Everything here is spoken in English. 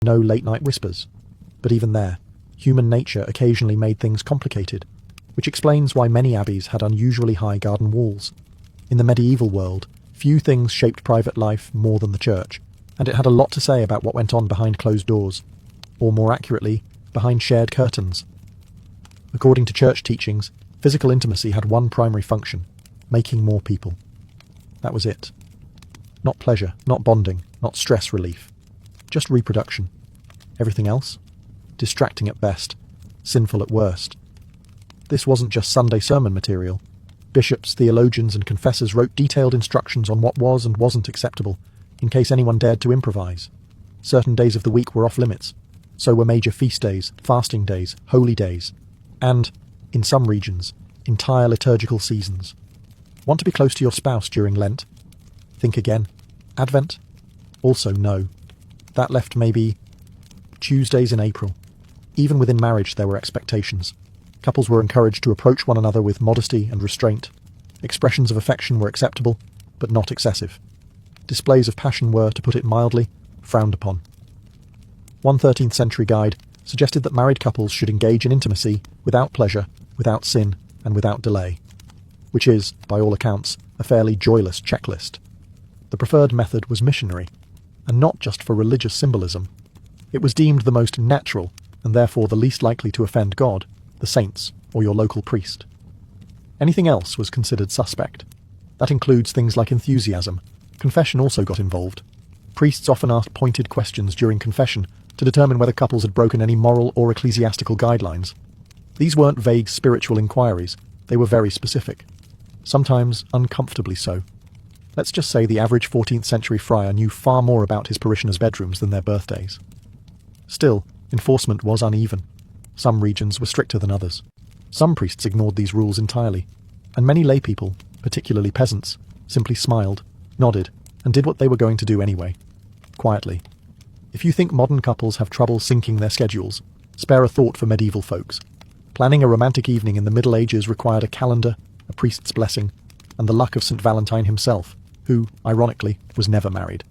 no late-night whispers. But even there, human nature occasionally made things complicated, which explains why many abbeys had unusually high garden walls. In the medieval world, few things shaped private life more than the church, and it had a lot to say about what went on behind closed doors, or more accurately, behind shared curtains. According to church teachings, physical intimacy had one primary function: making more people. That was it. Not pleasure, not bonding, not stress relief. Just reproduction. Everything else? Distracting at best, sinful at worst. This wasn't just Sunday sermon material. Bishops, theologians, and confessors wrote detailed instructions on what was and wasn't acceptable, in case anyone dared to improvise. Certain days of the week were off limits. So were major feast days, fasting days, holy days, and, in some regions, entire liturgical seasons. Want to be close to your spouse during Lent? Think again. Advent? Also no. That left maybe Tuesdays in April. Even within marriage there were expectations. Couples were encouraged to approach one another with modesty and restraint. Expressions of affection were acceptable, but not excessive. Displays of passion were, to put it mildly, frowned upon. One 13th century guide suggested that married couples should engage in intimacy without pleasure, without sin, and without delay, which is, by all accounts, a fairly joyless checklist. The preferred method was missionary, and not just for religious symbolism. It was deemed the most natural, and therefore the least likely to offend God, the saints, or your local priest. Anything else was considered suspect. That includes things like enthusiasm. Confession also got involved. Priests often asked pointed questions during confession to determine whether couples had broken any moral or ecclesiastical guidelines. These weren't vague spiritual inquiries, they were very specific. Sometimes uncomfortably so. Let's just say the average 14th century friar knew far more about his parishioners' bedrooms than their birthdays. Still, enforcement was uneven. Some regions were stricter than others. Some priests ignored these rules entirely, and many laypeople, particularly peasants, simply smiled, nodded, and did what they were going to do anyway, quietly. If you think modern couples have trouble syncing their schedules, spare a thought for medieval folks. Planning a romantic evening in the Middle Ages required a calendar, a priest's blessing, and the luck of St. Valentine himself, who, ironically, was never married.